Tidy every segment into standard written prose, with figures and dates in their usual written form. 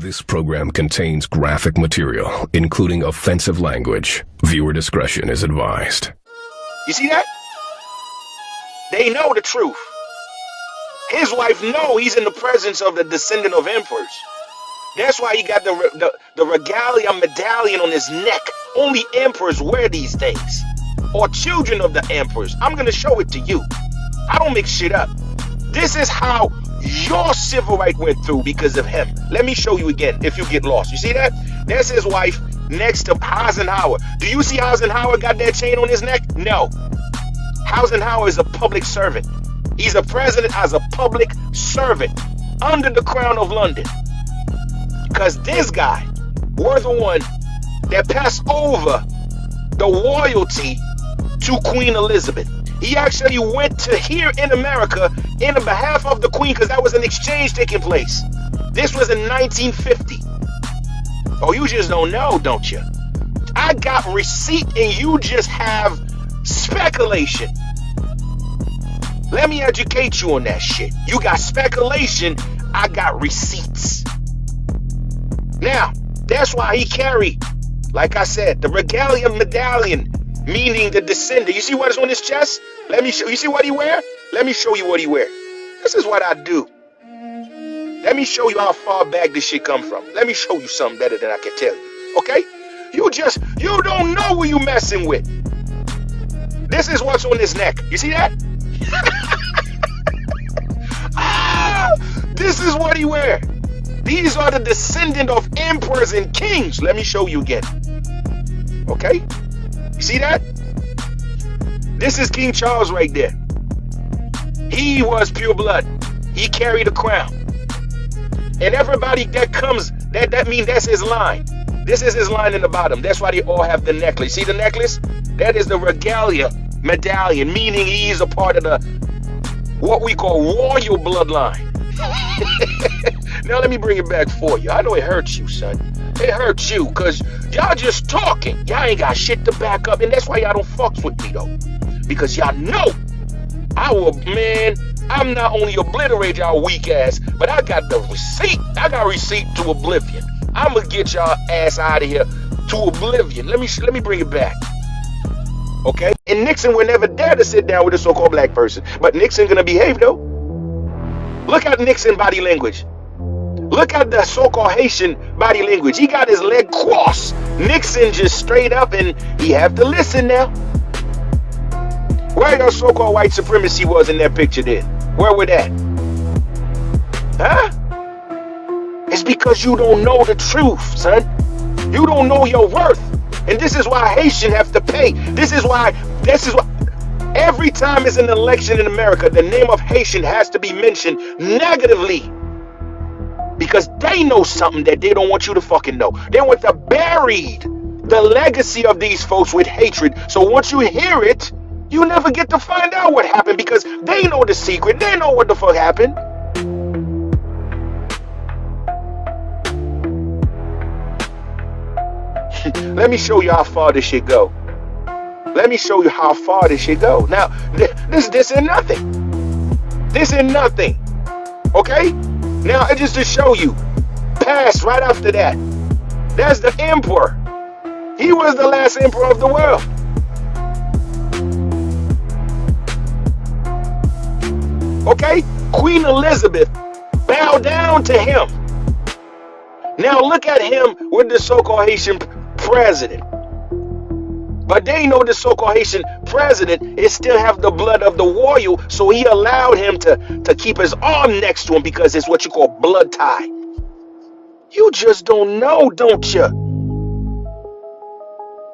This program contains graphic material, including offensive language. Viewer discretion is advised. You see that? They know the truth. His wife know he's in the presence of the descendant of emperors. That's why he got the regalia medallion on his neck. Only emperors wear these things. Or children of the emperors. I'm going to show it to you. I don't make shit up. This is how your civil right went through because of him. Let me show you again if you get lost. You see that? That's his wife next to Eisenhower. Do you see Eisenhower got that chain on his neck? No. Eisenhower is a public servant. He's a president as a public servant under the crown of London. Because this guy was the one that passed over the royalty to Queen Elizabeth. He actually went to here in America in the behalf of the Queen because that was an exchange taking place. This was in 1950. Oh, you just don't know, don't you? I got receipt and you just have speculation. Let me educate you on that shit. You got speculation, I got receipts. Now, that's why he carried, like I said, the regalia medallion, meaning the descendant. You see what is on his chest? Let me show you. See what he wear? Let me show you what he wear. This is what I do. Let me show you how far back this shit come from. Let me show you something better than I can tell you. Okay? You don't know who you messing with. This is what's on his neck. You see that? This is what he wear. These are the descendant of emperors and kings. Let me show you again. Okay? You see that? This is King Charles right there. He was pure blood. He carried a crown. And everybody that comes, that means that's his line. This is his line in the bottom. That's why they all have the necklace. See the necklace? That is the regalia medallion, meaning he is a part of the, what we call royal bloodline. Now let me bring it back for you. I know it hurts you, son. It hurts you because y'all just talking. Y'all ain't got shit to back up. And that's why y'all don't fucks with me, though. Because y'all know I'm not only obliterate y'all weak ass, but I got the receipt. I got receipt to oblivion. I'm going to get y'all ass out of here to oblivion. Let me bring it back. Okay? And Nixon would never dare to sit down with a so-called black person. But Nixon going to behave, though. Look at Nixon body language. Look at the so-called Haitian body language. He got his leg crossed. Nixon just straight up, and he have to listen now. Where your so-called white supremacy was in that picture then? Where were that? Huh? It's because you don't know the truth, son. You don't know your worth. And this is why Haitian have to pay. This is why every time it's an election in America, the name of Haitian has to be mentioned negatively. Because they know something that they don't want you to fucking know. They want to bury the legacy of these folks with hatred. So once you hear it, you never get to find out what happened because they know the secret. They know what the fuck happened. Let me show you how far this shit go. Let me show you how far this shit go. Now, this ain't nothing. This ain't nothing. Okay? Now, just to show you, past right after that, that's the emperor. He was the last emperor of the world. Okay? Queen Elizabeth bowed down to him. Now look at him with the so-called Haitian president. But they know the so-called Haitian president is still have the blood of the royal, so he allowed him to keep his arm next to him because it's what you call blood tie. You just don't know, don't you?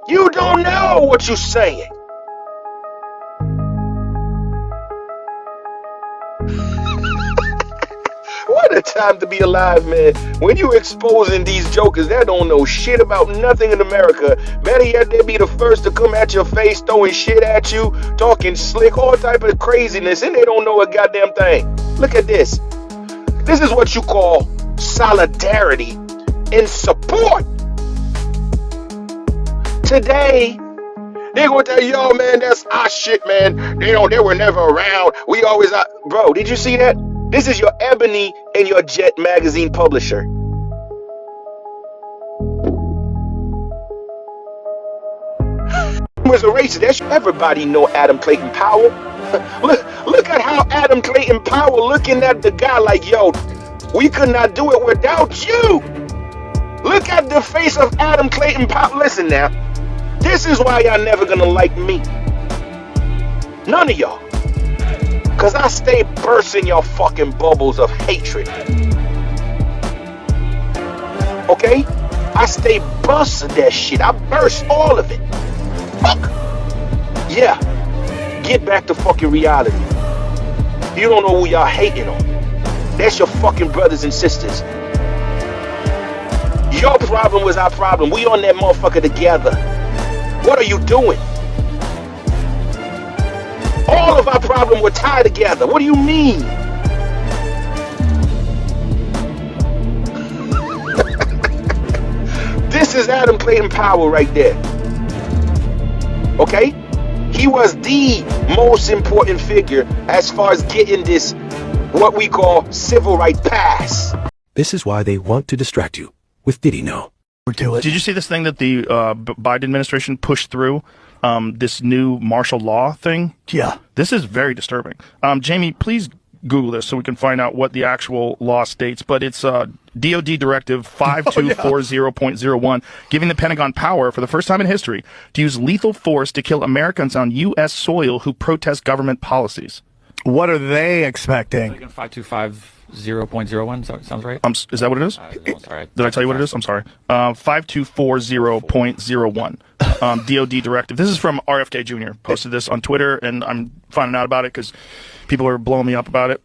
You don't know what you're saying. What a time to be alive, man. When you exposing these jokers that don't know shit about nothing in America, better yet, they be the first to come at your face, throwing shit at you, talking slick, all type of craziness, and they don't know a goddamn thing. Look at this. This is what you call solidarity and support. Today, they're going to tell you, yo, man, that's our shit, man. They were never around. We always are. Bro, did you see that? This is your Ebony and your Jet magazine publisher. was a racist. Everybody know Adam Clayton Powell. look at how Adam Clayton Powell looking at the guy like, yo, we could not do it without you. Look at the face of Adam Clayton Powell. Listen now, this is why y'all never gonna like me. None of y'all. Cause I stay bursting your fucking bubbles of hatred. Okay? I stay busting that shit. I burst all of it. Fuck. Yeah. Get back to fucking reality. You don't know who y'all hating on. That's your fucking brothers and sisters. Your problem was our problem. We on that motherfucker together. What are you doing? All of our problems were tied together. What do you mean? This is Adam Clayton Powell right there. Okay? He was the most important figure as far as getting this, what we call civil right pass. This is why they want to distract you with Did He Know? Did you see this thing that the Biden administration pushed through? This new martial law thing? Yeah. This is very disturbing. Jamie, please Google this so we can find out what the actual law states. But it's DOD Directive 5240.01, giving the Pentagon power for the first time in history to use lethal force to kill Americans on U.S. soil who protest government policies. What are they expecting? 5250.01, sounds right? Is that what it is? No, sorry. Did I tell you what it is? I'm sorry. 5240.01. DOD Directive. This is from RFK Jr. Posted this on Twitter, and I'm finding out about it because people are blowing me up about it.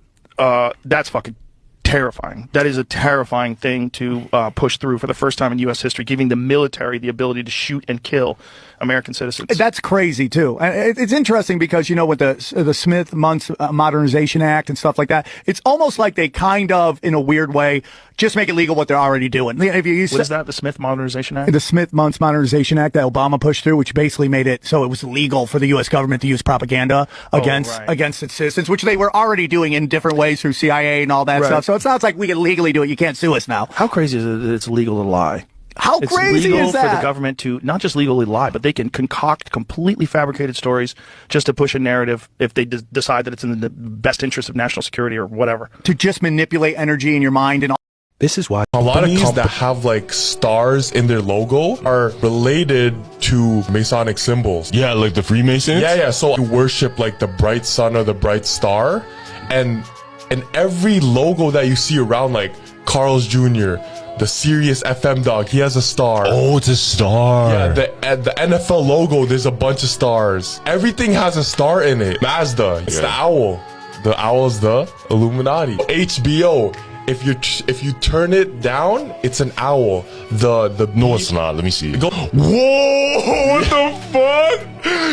That's fucking terrifying. That is a terrifying thing to push through for the first time in U.S. history, giving the military the ability to shoot and kill American citizens. That's crazy too. And it's interesting because, you know, with the Smith-Mundt Modernization Act and stuff like that, it's almost like they kind of, in a weird way, just make it legal what they're already doing. If you what is that? The Smith Modernization Act? The Smith-Mundt Modernization Act that Obama pushed through, which basically made it so it was legal for the U.S. government to use propaganda against its citizens, which they were already doing in different ways through CIA and all that stuff. So it sounds like we can legally do it. You can't sue us now. How crazy is it that it's legal to lie? How crazy is that? It's legal for the government to not just legally lie, but they can concoct completely fabricated stories just to push a narrative if they decide that it's in the best interest of national security or whatever. To just manipulate energy in your mind and all. This is why a lot of companies that have like stars in their logo are related to Masonic symbols. Yeah, like the Freemasons? Yeah. So you worship like the bright sun or the bright star. And every logo that you see around, like Carl's Jr., the Sirius FM dog, he has a star. Oh, it's a star. Yeah, the NFL logo, there's a bunch of stars. Everything has a star in it. Mazda, it's the owl. The owl's the Illuminati. HBO, if you turn it down, it's an owl. No, it's not. Let me see. Whoa! What the fuck?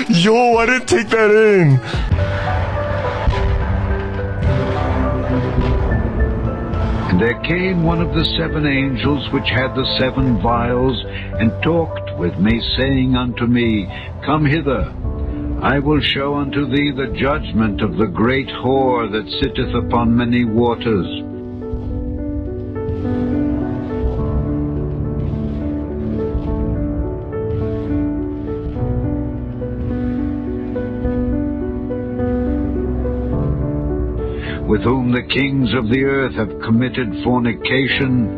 Yo, I didn't take that in. And there came one of the 7 angels which had the 7 vials, and talked with me, saying unto me, Come hither, I will show unto thee the judgment of the great whore that sitteth upon many waters. With whom the kings of the earth have committed fornication,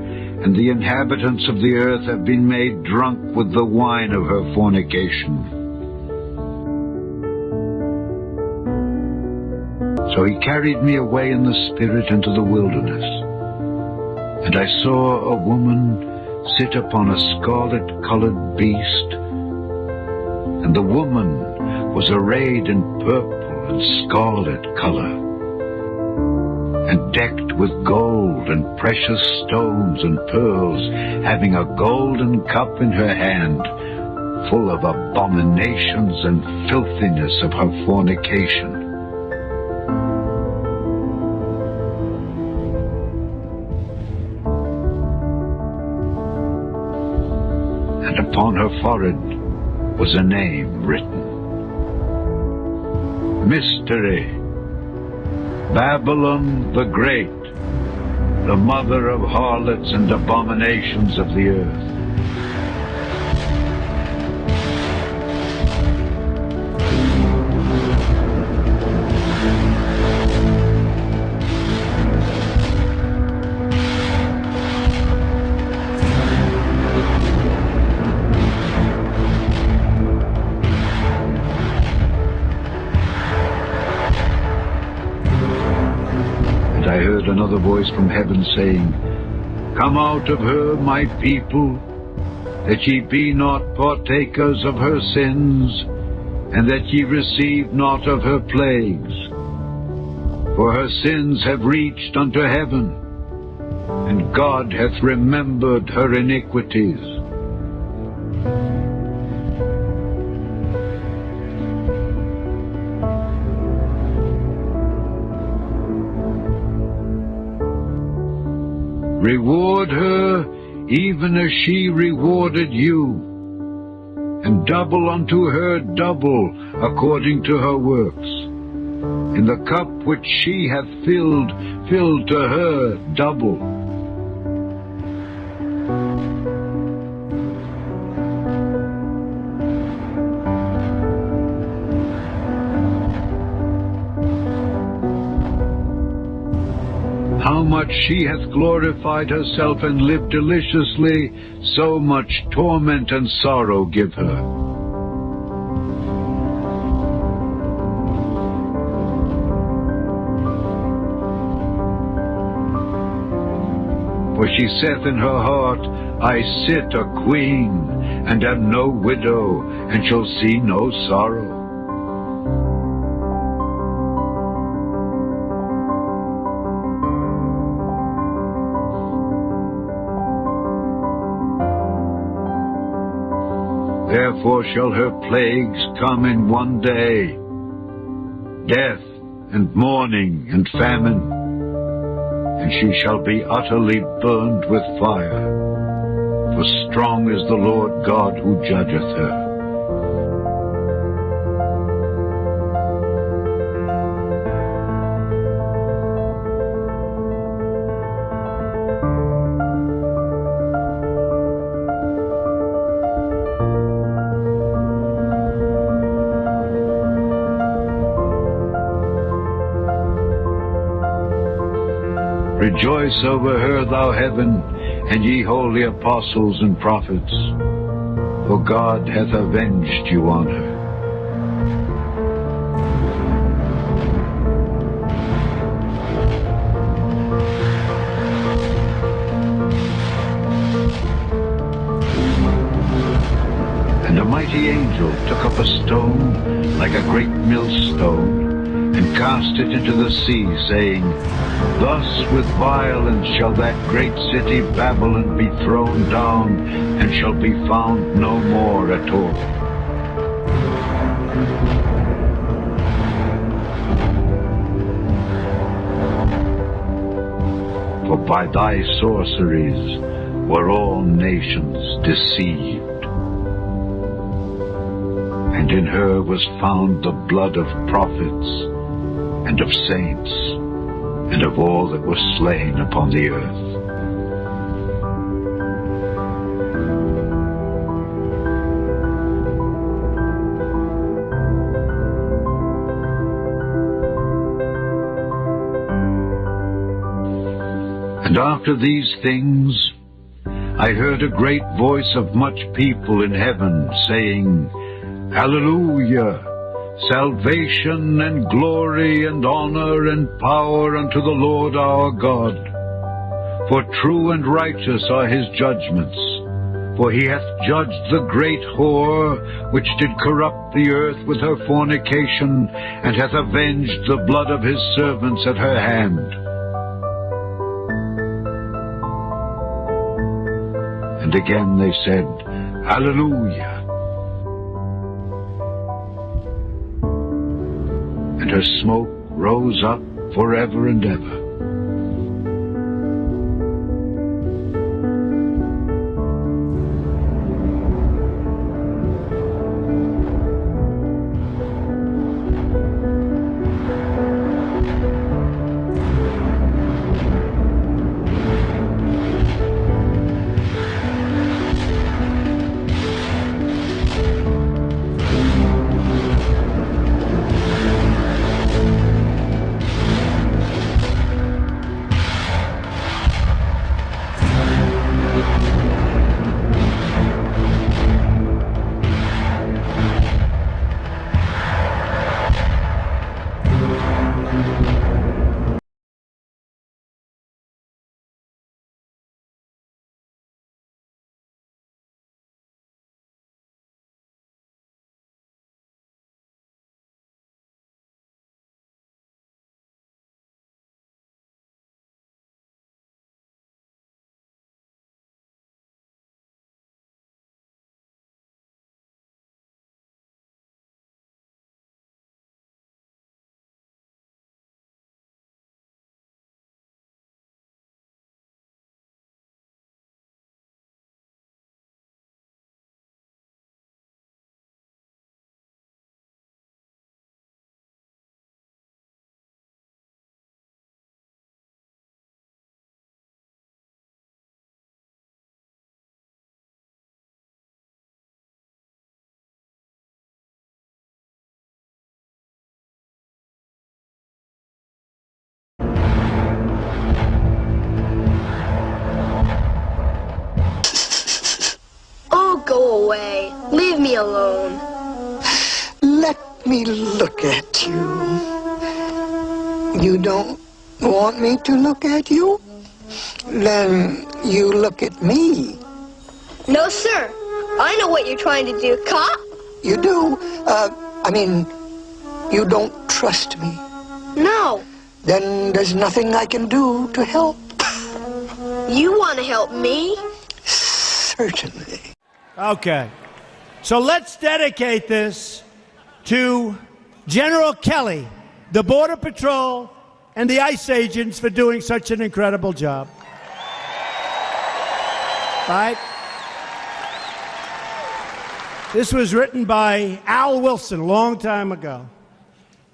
and the inhabitants of the earth have been made drunk with the wine of her fornication. So he carried me away in the spirit into the wilderness, and I saw a woman sit upon a scarlet-colored beast, and the woman was arrayed in purple and scarlet color, and decked with gold and precious stones and pearls, having a golden cup in her hand, full of abominations and filthiness of her fornication. And upon her forehead was a name written, Mystery, Babylon the Great, the mother of harlots and abominations of the earth. heard another voice from heaven saying, Come out of her, my people, that ye be not partakers of her sins, and that ye receive not of her plagues. For her sins have reached unto heaven, and God hath remembered her iniquities. Reward her even as she rewarded you, and double unto her double according to her works. In the cup which she hath filled, fill to her double. How much she hath glorified herself and lived deliciously, so much torment and sorrow give her. For she saith in her heart, I sit a queen, and am no widow, and shall see no sorrow. Therefore shall her plagues come in one day, death, and mourning, and famine, and she shall be utterly burned with fire, for strong is the Lord God who judgeth her. Rejoice over her, thou heaven, and ye holy apostles and prophets, for God hath avenged you on her. And a mighty angel took up a stone like a great millstone, and cast it into the sea, saying, Thus with violence shall that great city Babylon be thrown down, and shall be found no more at all. For by thy sorceries were all nations deceived, and in her was found the blood of prophets, and of saints, and of all that were slain upon the earth. And after these things, I heard a great voice of much people in heaven, saying, Hallelujah! Salvation and glory and honor and power unto the Lord our God. For true and righteous are his judgments. For he hath judged the great whore, which did corrupt the earth with her fornication, and hath avenged the blood of his servants at her hand. And again they said, Hallelujah! And her smoke rose up forever and ever. me alone. Let me look at you. You don't want me to look at you? Then you look at me. No, sir. I know what you're trying to do, cop. You do? You don't trust me. No. Then there's nothing I can do to help. You want to help me? Certainly. Okay. So let's dedicate this to General Kelly, the Border Patrol, and the ICE agents for doing such an incredible job. Right? This was written by Al Wilson a long time ago.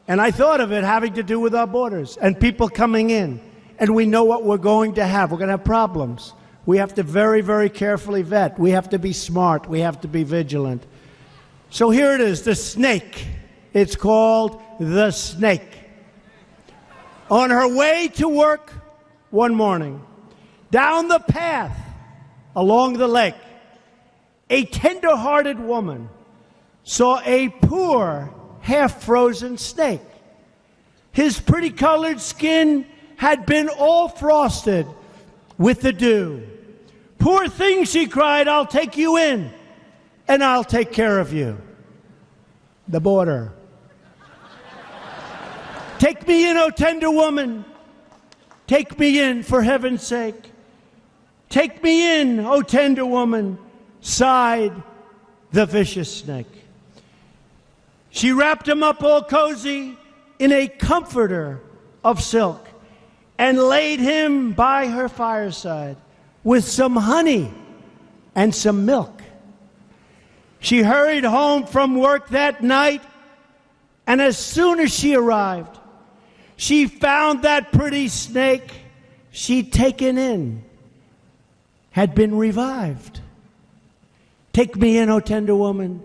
And I thought of it having to do with our borders and people coming in. And we know what we're going to have. We're going to have problems. We have to very, very carefully vet. We have to be smart. We have to be vigilant. So here it is, the snake. It's called the snake. On her way to work one morning, down the path along the lake, a tender-hearted woman saw a poor, half-frozen snake. His pretty-colored skin had been all frosted with the dew. Poor thing, she cried, I'll take you in, and I'll take care of you. The border. Take me in, O tender woman. Take me in, for heaven's sake. Take me in, O tender woman, sighed the vicious snake. She wrapped him up all cozy in a comforter of silk and laid him by her fireside with some honey and some milk. She hurried home from work that night, and as soon as she arrived, she found that pretty snake she'd taken in had been revived. Take me in, O tender woman.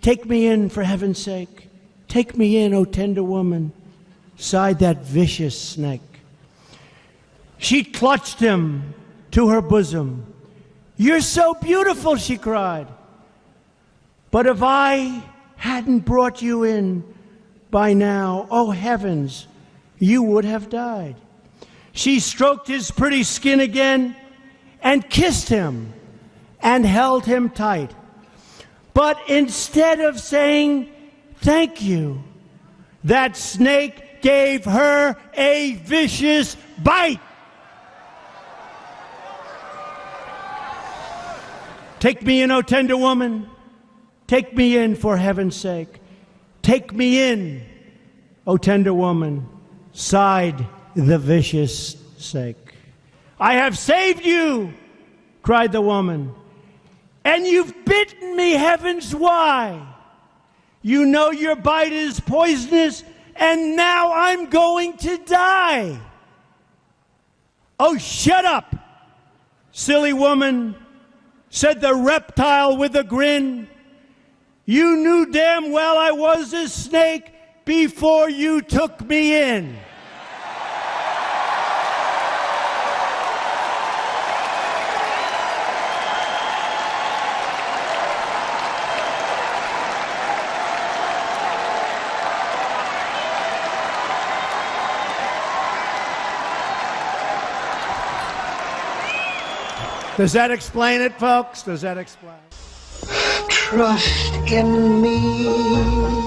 Take me in, for heaven's sake. Take me in, O tender woman, sighed that vicious snake. She clutched him to her bosom. You're so beautiful, she cried. But if I hadn't brought you in by now, oh heavens, you would have died. She stroked his pretty skin again and kissed him and held him tight. But instead of saying thank you, that snake gave her a vicious bite. Take me in, O tender woman. Take me in, for heaven's sake. Take me in, O tender woman, sighed the vicious snake. I have saved you, cried the woman, and you've bitten me, heavens, why? You know your bite is poisonous, and now I'm going to die. Oh, shut up, silly woman, said the reptile with a grin. You knew damn well I was a snake before you took me in. Does that explain it, folks? Does that explain it? Trust in me.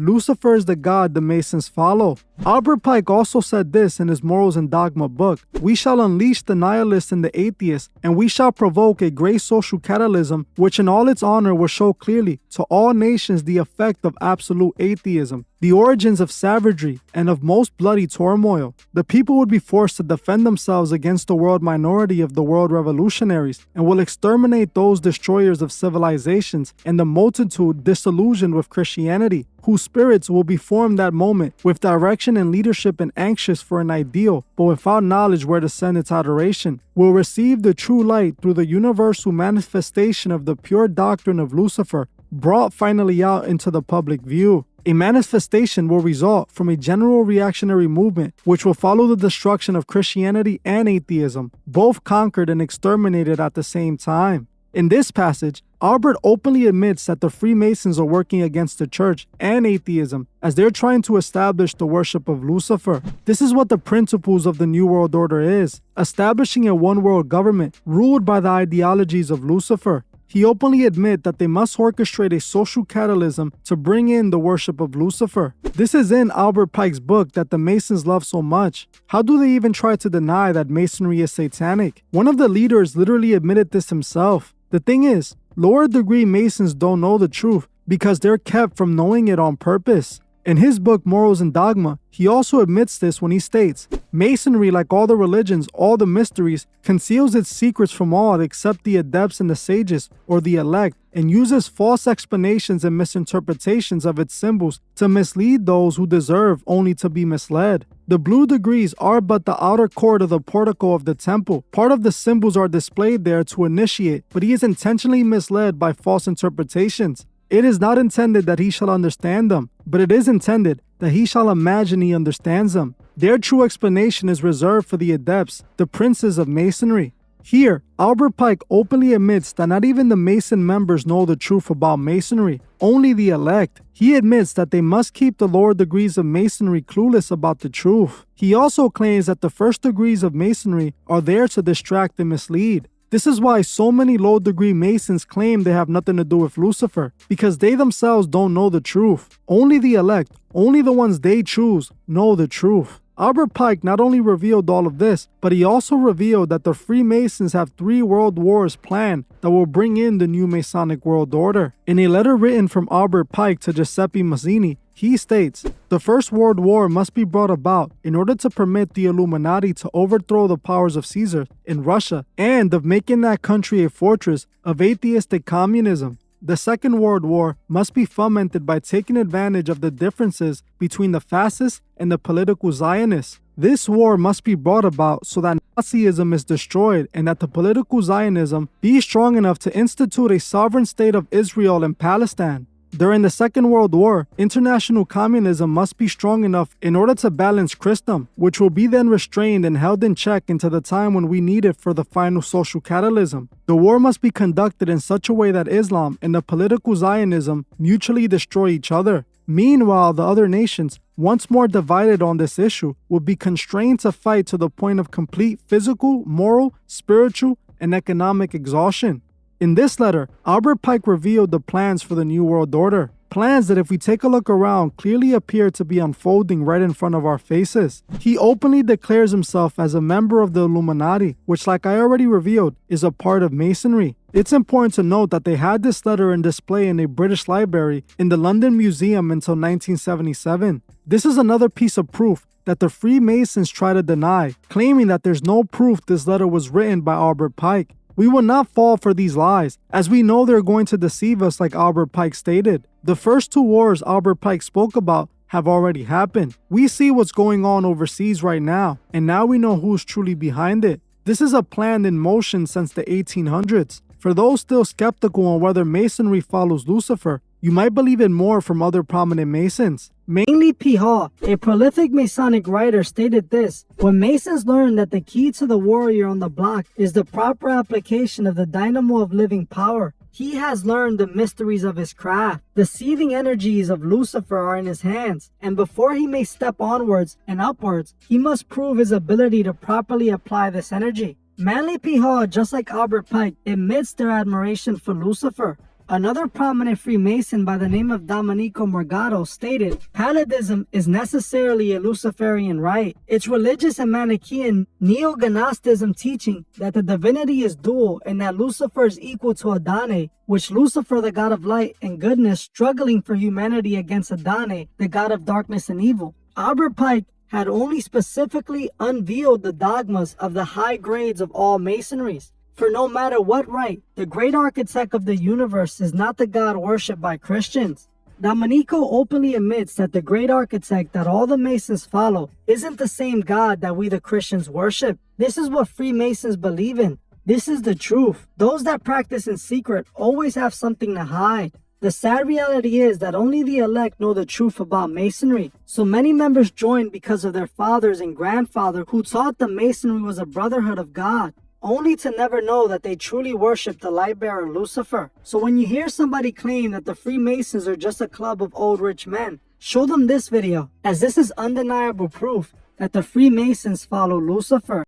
Lucifer is the god the Masons follow. Albert Pike also said this in his Morals and Dogma book: "We shall unleash the nihilists and the atheists, and we shall provoke a great social catalysm, which in all its honor will show clearly to all nations the effect of absolute atheism, the origins of savagery, and of most bloody turmoil. The people would be forced to defend themselves against the world minority of the world revolutionaries, and will exterminate those destroyers of civilizations, and the multitude disillusioned with Christianity, whose spirits will be formed that moment with direction and leadership and anxious for an ideal, but without knowledge where to send its adoration, will receive the true light through the universal manifestation of the pure doctrine of Lucifer, brought finally out into the public view. A manifestation will result from a general reactionary movement which will follow the destruction of Christianity and atheism, both conquered and exterminated at the same time." In this passage, Albert openly admits that the Freemasons are working against the church and atheism as they're trying to establish the worship of Lucifer. This is what the principles of the New World Order is: establishing a one-world government ruled by the ideologies of Lucifer. He openly admits that they must orchestrate a social catalysm to bring in the worship of Lucifer. This is in Albert Pike's book that the Masons love so much. How do they even try to deny that Masonry is satanic? One of the leaders literally admitted this himself. The thing is, lower degree Masons don't know the truth because they're kept from knowing it on purpose. In his book Morals and Dogma, he also admits this when he states, "Masonry, like all the religions, all the mysteries, conceals its secrets from all except the adepts and the sages, or the elect, and uses false explanations and misinterpretations of its symbols to mislead those who deserve only to be misled. The blue degrees are but the outer court of the portico of the temple. Part of the symbols are displayed there to initiate, but he is intentionally misled by false interpretations. It is not intended that he shall understand them, but it is intended that he shall imagine he understands them. Their true explanation is reserved for the adepts, the princes of Masonry." Here, Albert Pike openly admits that not even the Mason members know the truth about Masonry, only the elect. He admits that they must keep the lower degrees of Masonry clueless about the truth. He also claims that the first degrees of Masonry are there to distract and mislead. This is why so many low-degree Masons claim they have nothing to do with Lucifer, because they themselves don't know the truth. Only the elect, only the ones they choose, know the truth. Albert Pike not only revealed all of this, but he also revealed that the Freemasons have 3 world wars planned that will bring in the new Masonic world order. In a letter written from Albert Pike to Giuseppe Mazzini, he states, "The First World War must be brought about in order to permit the Illuminati to overthrow the powers of Caesar in Russia and of making that country a fortress of atheistic communism. The Second World War must be fomented by taking advantage of the differences between the fascists and the political Zionists. This war must be brought about so that Nazism is destroyed and that the political Zionism be strong enough to institute a sovereign state of Israel and Palestine. During the Second World War, international communism must be strong enough in order to balance Christendom, which will be then restrained and held in check until the time when we need it for the final social catalysm. The war must be conducted in such a way that Islam and the political Zionism mutually destroy each other. Meanwhile, the other nations, once more divided on this issue, will be constrained to fight to the point of complete physical, moral, spiritual, and economic exhaustion." In this letter, Albert Pike revealed the plans for the New World Order. Plans that, if we take a look around, clearly appear to be unfolding right in front of our faces. He openly declares himself as a member of the Illuminati, which, like I already revealed, is a part of Masonry. It's important to note that they had this letter in display in a British library in the London Museum until 1977. This is another piece of proof that the Freemasons try to deny, claiming that there's no proof this letter was written by Albert Pike. We will not fall for these lies, as we know they're going to deceive us like Albert Pike stated. The first 2 wars Albert Pike spoke about have already happened. We see what's going on overseas right now, and now we know who's truly behind it. This is a plan in motion since the 1800s. For those still skeptical on whether Masonry follows Lucifer, you might believe it more from other prominent Masons. Mainly P. Hall, a prolific Masonic writer, stated this: "When Masons learn that the key to the warrior on the block is the proper application of the dynamo of living power, he has learned the mysteries of his craft. The seething energies of Lucifer are in his hands, and before he may step onwards and upwards, he must prove his ability to properly apply this energy." Manly P. Hall, just like Albert Pike, admits their admiration for Lucifer. Another prominent Freemason by the name of Domenico Morgado stated, Palladism is necessarily a Luciferian rite. It's religious and Manichaean neo-Gnosticism teaching that the divinity is dual and that Lucifer is equal to Adane, which Lucifer, the god of light and goodness, struggling for humanity against Adane, the god of darkness and evil. Albert Pike had only specifically unveiled the dogmas of the high grades of all masonries. For no matter what rite, the great architect of the universe is not the God worshipped by Christians. Domenico openly admits that the great architect that all the Masons follow isn't the same God that we the Christians worship. This is what Freemasons believe in. This is the truth. Those that practice in secret always have something to hide. The sad reality is that only the elect know the truth about Masonry. So many members join because of their fathers and grandfathers who taught them Masonry was a brotherhood of God, only to never know that they truly worship the light bearer Lucifer. So when you hear somebody claim that the Freemasons are just a club of old rich men, show them this video, as this is undeniable proof that the Freemasons follow Lucifer.